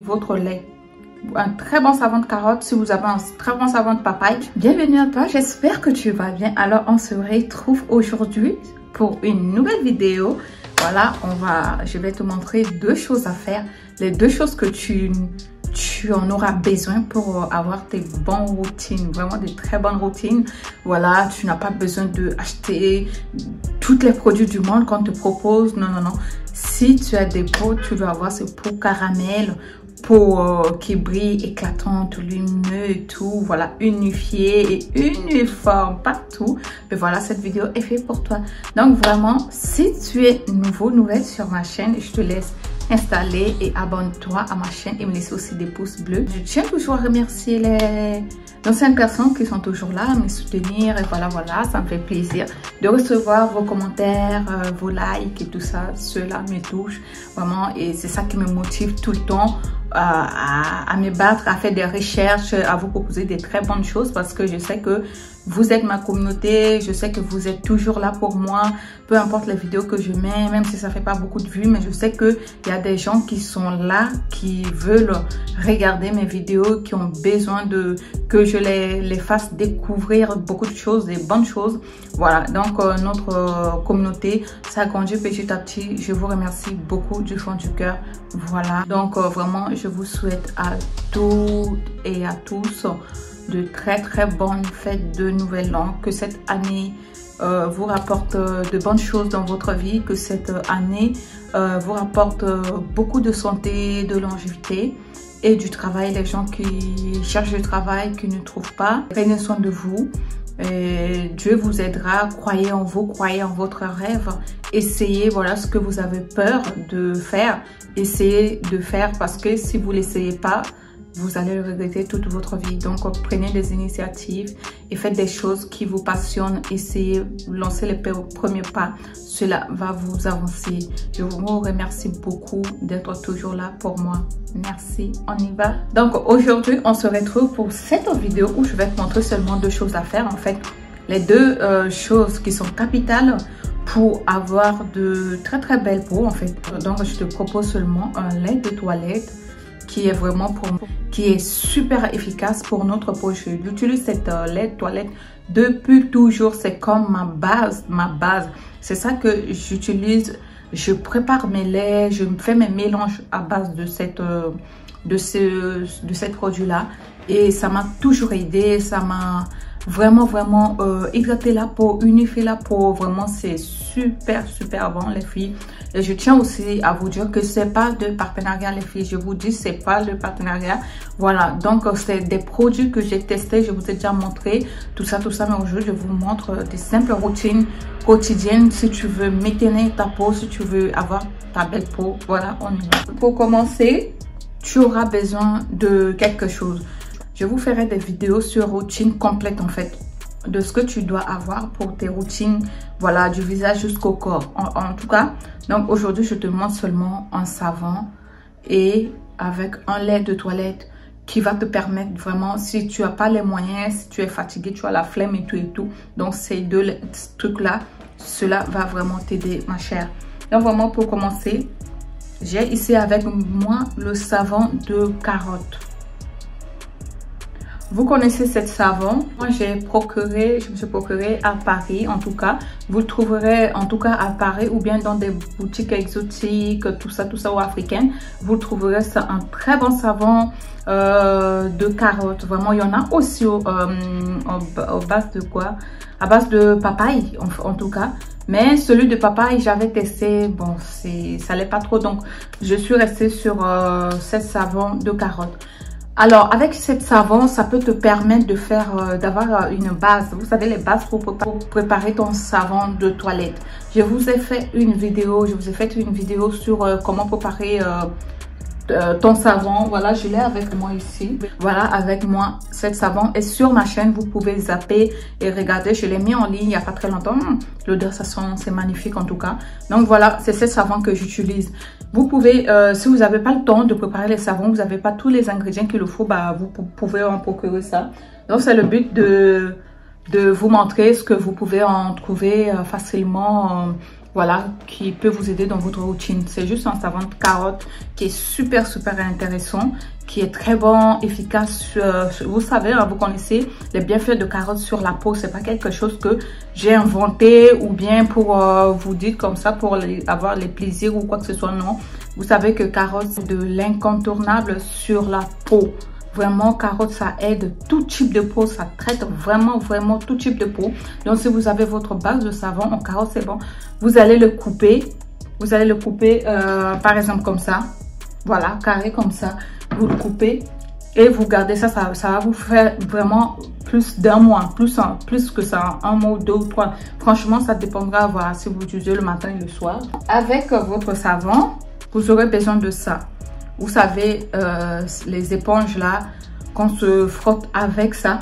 votre lait. Un très bon savon de carotte si vous avez un très bon savon de papaye. Bienvenue à toi, j'espère que tu vas bien. Alors on se retrouve aujourd'hui pour une nouvelle vidéo. Voilà, je vais te montrer deux choses à faire. Les deux choses que tu en auras besoin pour avoir tes bonnes routines, vraiment des très bonnes routines. Voilà, tu n'as pas besoin d'acheter tous les produits du monde qu'on te propose. Non, non, non. Si tu as des peaux, tu dois avoir ce peau caramel, peau qui brille, éclatante, lumineux et tout. Voilà, unifié et uniforme partout. Et voilà, cette vidéo est faite pour toi. Donc vraiment, si tu es nouvelle sur ma chaîne, je te laisse installer et abonne-toi à ma chaîne et me laisser aussi des pouces bleus. Je tiens toujours à remercier les anciennes personnes qui sont toujours là à me soutenir et voilà, ça me fait plaisir de recevoir vos commentaires, vos likes et tout ça. Cela me touche vraiment et c'est ça qui me motive tout le temps à me battre, à faire des recherches, à vous proposer des très bonnes choses parce que je sais que vous êtes ma communauté, je sais que vous êtes toujours là pour moi, peu importe les vidéos que je mets, même si ça fait pas beaucoup de vues, mais je sais qu'il y a des gens qui sont là, qui veulent regarder mes vidéos, qui ont besoin que je les fasse découvrir beaucoup de choses, des bonnes choses. Voilà, donc notre communauté s'agrandit petit à petit. Je vous remercie beaucoup du fond du cœur. Voilà, donc vraiment, je vous souhaite à toutes et à tous de très bonnes fêtes de Nouvel An, que cette année vous rapporte de bonnes choses dans votre vie, que cette année vous rapporte beaucoup de santé, de longévité et du travail. Les gens qui cherchent du travail, qui ne trouvent pas, prenez soin de vous. Dieu vous aidera, croyez en vous, croyez en votre rêve, essayez, voilà ce que vous avez peur de faire, essayez de faire parce que si vous ne l'essayez pas, vous allez le regretter toute votre vie. Donc prenez des initiatives et faites des choses qui vous passionnent, essayez, lancez les premiers pas, cela va vous avancer. Je vous remercie beaucoup d'être toujours là pour moi. Merci, on y va. Donc aujourd'hui on se retrouve pour cette vidéo où je vais te montrer seulement deux choses à faire. En fait, les deux choses qui sont capitales pour avoir de très belles peaux en fait. Donc je te propose seulement un lait de toilette qui est vraiment qui est super efficace pour notre peau. J'utilise cette lait de toilette depuis toujours. C'est comme ma base. C'est ça que j'utilise. Je prépare mes laits, je fais mes mélanges à base de cet produit-là. Et ça m'a toujours aidé. Ça m'a vraiment hydraté la peau, unifié la peau. Vraiment, c'est super bon les filles. Et je tiens aussi à vous dire que c'est pas de partenariat les filles. Je vous dis, c'est pas de partenariat. Voilà, donc c'est des produits que j'ai testés. Je vous ai déjà montré tout ça. Mais aujourd'hui, je vous montre des simples routines quotidiennes. Si tu veux maintenir ta peau, si tu veux avoir ta belle peau, voilà, on y va. Pour commencer, tu auras besoin de quelque chose. Je vous ferai des vidéos sur routine complète en fait, de ce que tu dois avoir pour tes routines, voilà, du visage jusqu'au corps. En tout cas, donc aujourd'hui, je te montre seulement un savon et avec un lait de toilette qui va te permettre vraiment, si tu n'as pas les moyens, si tu es fatigué, tu as la flemme et tout. Donc ces deux trucs-là, cela va vraiment t'aider, ma chère. Donc vraiment, pour commencer, j'ai ici avec moi le savon de carotte. Vous connaissez cette savon? Moi, je me suis procuré à Paris, en tout cas. Vous le trouverez en tout cas à Paris ou bien dans des boutiques exotiques, tout ça ou africaines. Vous le trouverez, c'est un très bon savon de carotte. Vraiment, il y en a aussi à base de quoi? À base de papaye, en tout cas. Mais celui de papaye, j'avais testé, bon, ça n'allait pas trop. Donc, je suis restée sur ce savon de carotte. Alors, avec cette savon, ça peut te permettre de faire, d'avoir une base. Vous savez, les bases pour préparer ton savon de toilette. Je vous ai fait une vidéo sur comment préparer ton savon. Voilà, je l'ai avec moi ici. Voilà, avec moi, cette savon est sur ma chaîne. Vous pouvez zapper et regarder. Je l'ai mis en ligne il n'y a pas très longtemps. L'odeur, ça sent, c'est magnifique en tout cas. Donc voilà, c'est ce savon que j'utilise. Vous pouvez, si vous n'avez pas le temps de préparer les savons, vous n'avez pas tous les ingrédients qu'il faut, bah, vous pouvez en procurer ça. Donc c'est le but de vous montrer ce que vous pouvez en trouver facilement voilà, qui peut vous aider dans votre routine. C'est juste un savon de carotte qui est super intéressant, qui est très bon, efficace. Vous savez, hein, vous connaissez les bienfaits de carotte sur la peau. C'est pas quelque chose que j'ai inventé ou bien pour vous dire comme ça pour avoir les plaisirs ou quoi que ce soit. Non, vous savez que carotte c'est de l'incontournable sur la peau. Vraiment, carotte, ça aide tout type de peau. Ça traite vraiment tout type de peau. Donc, si vous avez votre base de savon en carotte, c'est bon. Vous allez le couper. Vous allez le couper, par exemple, comme ça. Voilà, carré comme ça. Vous le coupez et vous gardez ça. Ça va vous faire vraiment plus d'un mois. Plus que ça. Un mois, 2 ou 3. Franchement, ça dépendra. Voilà, si vous utilisez le matin et le soir. Avec votre savon, vous aurez besoin de ça. Vous savez, les éponges là, qu'on se frotte avec ça.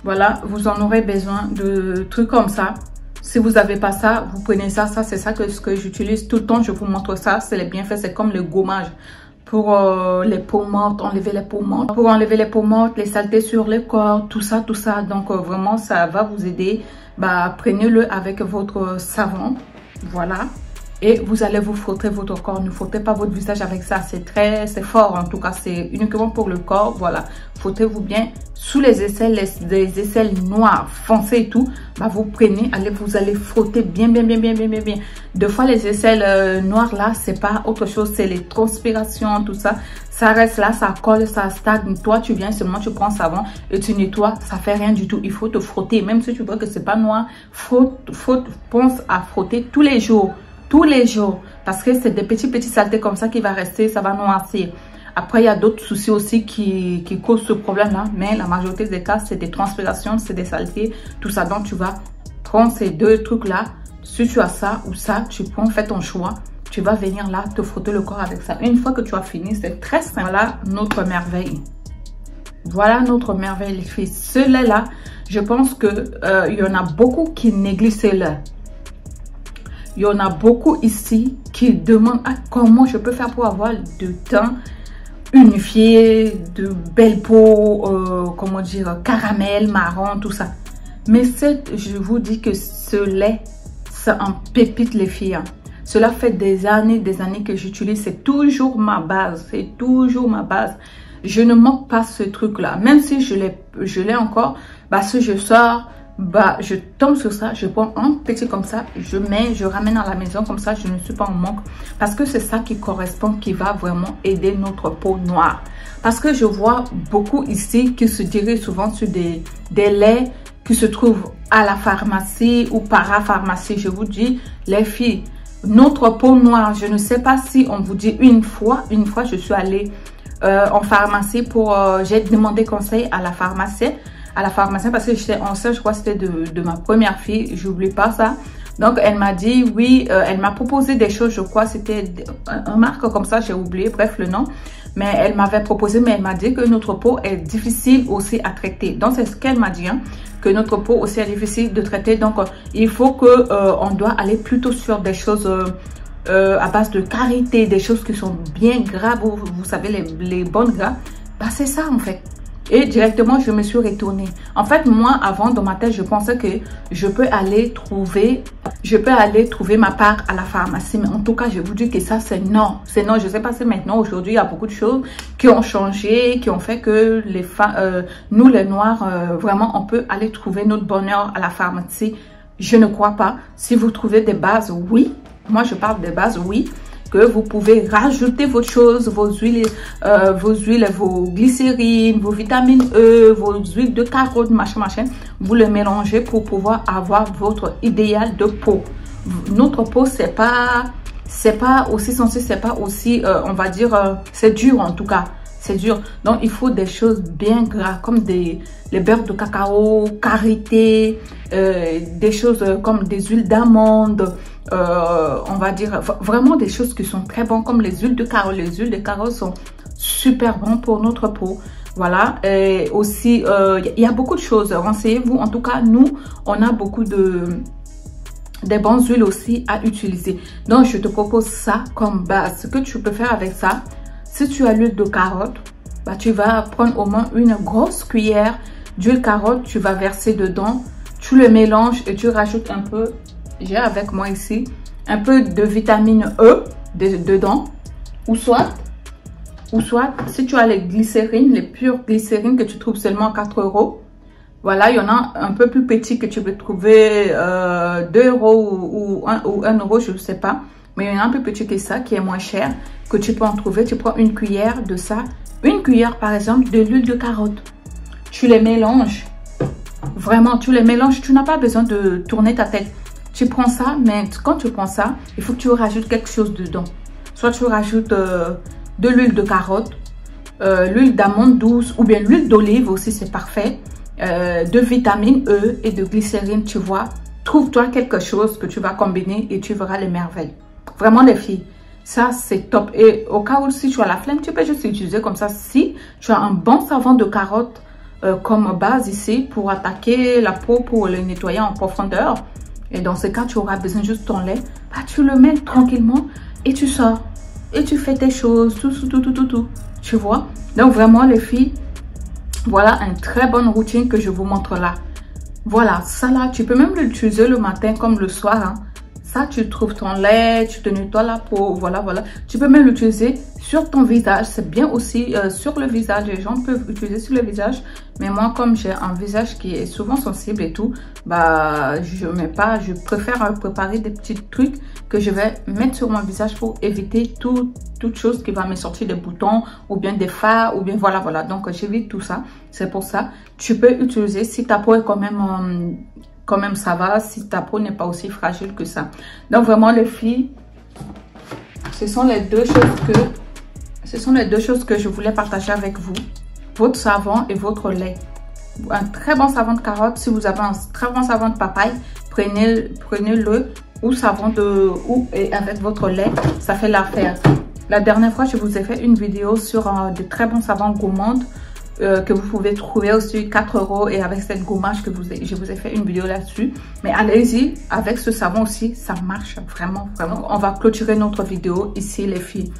Voilà, vous en aurez besoin de trucs comme ça. Si vous n'avez pas ça, vous prenez ça. Ça, c'est ça ce que j'utilise tout le temps. Je vous montre ça. C'est les bienfaits. C'est comme le gommage. Pour les peaux mortes, enlever les peaux mortes. Pour enlever les peaux mortes, les saletés sur le corps, tout ça. Donc, vraiment, ça va vous aider. Bah, prenez-le avec votre savon. Voilà. Et vous allez vous frotter votre corps. Ne frottez pas votre visage avec ça. C'est fort en tout cas. C'est uniquement pour le corps. Voilà. Frottez-vous bien sous les aisselles, les aisselles noires, foncées et tout. Bah, vous prenez, vous allez frotter bien. Deux fois les aisselles noires là, c'est pas autre chose. C'est les transpirations, tout ça. Ça reste là, ça colle, ça stagne. Toi, tu viens seulement, tu prends savon et tu nettoies. Ça fait rien du tout. Il faut te frotter. Même si tu vois que c'est pas noir, pense à frotter tous les jours. Tous les jours, parce que c'est des petits saletés comme ça qui va rester, ça va noircir. Après, il y a d'autres soucis aussi qui causent ce problème-là, mais la majorité des cas, c'est des transpirations, c'est des saletés, tout ça. Donc, tu vas prendre ces deux trucs-là. Si tu as ça ou ça, tu prends, fais ton choix. Tu vas venir là, te frotter le corps avec ça. Une fois que tu as fini, c'est très simple. Voilà notre merveille. Voilà notre merveille, les filles. Ce lait-là, je pense que il y en a beaucoup qui négligent ce lait. Il y en a beaucoup ici qui demandent comment je peux faire pour avoir de teint unifié, de belle peau, comment dire, caramel, marron, tout ça. Mais je vous dis que ce lait, c'est un pépite les filles. Hein. Cela fait des années que j'utilise. C'est toujours ma base. C'est toujours ma base. Je ne manque pas ce truc-là. Même si je l'ai encore, bah, si je sors, bah, je tombe sur ça, je prends un petit comme ça, je ramène à la maison comme ça, je ne suis pas en manque. Parce que c'est ça qui correspond, qui va vraiment aider notre peau noire. Parce que je vois beaucoup ici qui se dirigent souvent sur des laits qui se trouvent à la pharmacie ou parapharmacie. Je vous dis, les filles, notre peau noire, je ne sais pas si on vous dit une fois je suis allée en pharmacie pour, j'ai demandé conseil à la pharmacienne parce que j'étais enceinte, je crois que c'était de ma première fille, j'oublie pas ça. Donc elle m'a dit oui, elle m'a proposé des choses, je crois c'était un marque comme ça, j'ai oublié, bref le nom. Mais elle m'avait proposé, mais elle m'a dit que notre peau est difficile aussi à traiter. Donc c'est ce qu'elle m'a dit, hein, que notre peau aussi est difficile de traiter. Donc il faut que on doit aller plutôt sur des choses à base de karité, des choses qui sont bien gras, vous savez les bonnes gras. Bah c'est ça en fait. Et directement, je me suis retournée. En fait, moi, avant, dans ma tête, je pensais que je peux aller trouver ma part à la pharmacie. Mais en tout cas, je vous dis que ça, c'est non. C'est non. Je sais pas si maintenant, aujourd'hui, il y a beaucoup de choses qui ont changé, qui ont fait que les femmes, nous, les Noirs, vraiment, on peut aller trouver notre bonheur à la pharmacie. Je ne crois pas. Si vous trouvez des bases, oui. Moi, je parle des bases, oui. Que vous pouvez rajouter vos choses, vos huiles, vos glycérines, vos vitamines E, vos huiles de carotte, machin. Vous les mélangez pour pouvoir avoir votre idéal de peau. Notre peau, c'est pas aussi sensible, c'est pas aussi, on va dire, c'est dur en tout cas. C'est dur. Donc, il faut des choses bien gras, comme les beurres de cacao, karité, des choses comme des huiles d'amande, on va dire, vraiment des choses qui sont très bonnes, comme les huiles de carotte. Les huiles de carotte sont super bonnes pour notre peau. Voilà. Et aussi, il y a beaucoup de choses. Renseignez-vous. En tout cas, nous, on a beaucoup des bonnes huiles aussi à utiliser. Donc, je te propose ça comme base. Ce que tu peux faire avec ça, si tu as l'huile de carotte, bah, tu vas prendre au moins une grosse cuillère d'huile carotte, tu vas verser dedans, tu le mélanges et tu rajoutes un peu, j'ai avec moi ici, un peu de vitamine E dedans. Ou soit, si tu as les glycérines, les pures glycérines que tu trouves seulement à 4 €. Voilà, il y en a un peu plus petit que tu peux trouver 2 € ou 1 €, je ne sais pas. Mais il y en a un peu plus petit que ça, qui est moins cher, que tu peux en trouver. Tu prends une cuillère de ça. Une cuillère, par exemple, de l'huile de carotte. Tu les mélanges. Vraiment, tu les mélanges. Tu n'as pas besoin de tourner ta tête. Tu prends ça, mais quand tu prends ça, il faut que tu rajoutes quelque chose dedans. Soit tu rajoutes de l'huile de carotte, l'huile d'amande douce ou bien l'huile d'olive aussi, c'est parfait. De vitamine E et de glycérine, tu vois. Trouve-toi quelque chose que tu vas combiner et tu verras les merveilles. Vraiment les filles, ça c'est top. Et au cas où si tu as la flemme, tu peux juste utiliser comme ça. Si tu as un bon savon de carotte comme base ici pour attaquer la peau, pour le nettoyer en profondeur. Et dans ce cas, tu auras besoin juste de ton lait. Bah, tu le mets tranquillement et tu sors. Et tu fais tes choses, tout. Tu vois? Donc vraiment les filles, voilà une très bonne routine que je vous montre là. Voilà, ça là, tu peux même l'utiliser le matin comme le soir. Hein. Ça, tu trouves ton lait, tu te nettoies la peau, voilà. Tu peux même l'utiliser sur ton visage. C'est bien aussi sur le visage. Les gens peuvent l'utiliser sur le visage. Mais moi, comme j'ai un visage qui est souvent sensible et tout, bah, je mets pas. Je préfère préparer des petits trucs que je vais mettre sur mon visage pour éviter toute chose qui va me sortir des boutons ou bien des fards ou bien voilà. Donc, j'évite tout ça. C'est pour ça. Tu peux utiliser si ta peau est quand même ça va, si ta peau n'est pas aussi fragile que ça. Donc vraiment les filles, ce sont les deux choses que je voulais partager avec vous. Votre savon et votre lait. Un très bon savon de carotte. Si vous avez un très bon savon de papaye, prenez-le et avec votre lait, ça fait l'affaire. La dernière fois, je vous ai fait une vidéo sur de très bons savons gourmands que vous pouvez trouver aussi 4 € et avec cette gommage je vous ai fait une vidéo là-dessus. Mais allez-y, avec ce savon aussi, ça marche vraiment. On va clôturer notre vidéo ici les filles.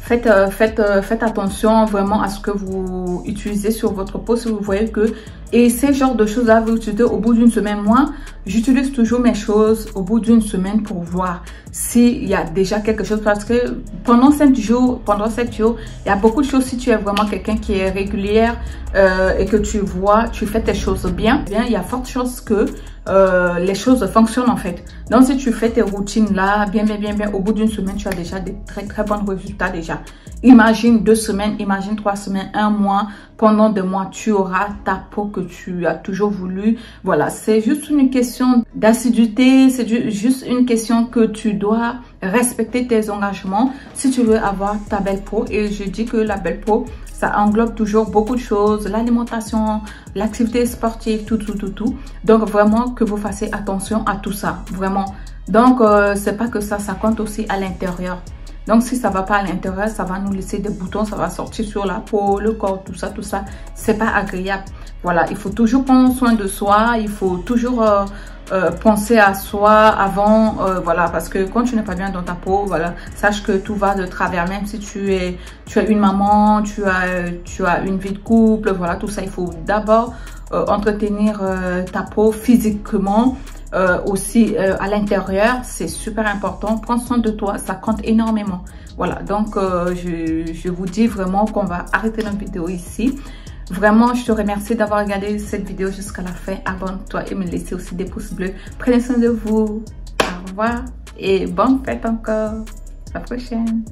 Faites attention vraiment à ce que vous utilisez sur votre peau si vous voyez que... Et ces genres de choses là, vous utilisez au bout d'une semaine. Moi, j'utilise toujours mes choses au bout d'une semaine pour voir s'il y a déjà quelque chose. Parce que pendant 7 jours, il y a beaucoup de choses. Si tu es vraiment quelqu'un qui est régulière et que tu vois, tu fais tes choses bien, il y a forte chance que les choses fonctionnent en fait. Donc si tu fais tes routines là, bien, au bout d'une semaine, tu as déjà des très bons résultats déjà. Imagine 2 semaines, imagine 3 semaines, 1 mois. Pendant 2 mois, tu auras ta peau que tu as toujours voulu. Voilà, c'est juste une question d'assiduité. C'est juste une question que tu dois respecter tes engagements si tu veux avoir ta belle peau. Et je dis que la belle peau, ça englobe toujours beaucoup de choses. L'alimentation, l'activité sportive, tout. Donc vraiment que vous fassiez attention à tout ça. Vraiment. Donc c'est pas que ça compte aussi à l'intérieur. Donc, si ça ne va pas à l'intérieur, ça va nous laisser des boutons, ça va sortir sur la peau, le corps, tout ça. C'est pas agréable. Voilà, il faut toujours prendre soin de soi. Il faut toujours penser à soi avant. Voilà, parce que quand tu n'es pas bien dans ta peau, voilà, sache que tout va de travers. Même si tu as une maman, tu as une vie de couple, voilà, tout ça. Il faut d'abord entretenir ta peau physiquement. Aussi à l'intérieur, c'est super important. Prends soin de toi, ça compte énormément. Voilà, donc je vous dis vraiment qu'on va arrêter notre vidéo ici. Vraiment, je te remercie d'avoir regardé cette vidéo jusqu'à la fin. Abonne-toi et me laissez aussi des pouces bleus. Prenez soin de vous. Au revoir et bonne fête encore. À la prochaine.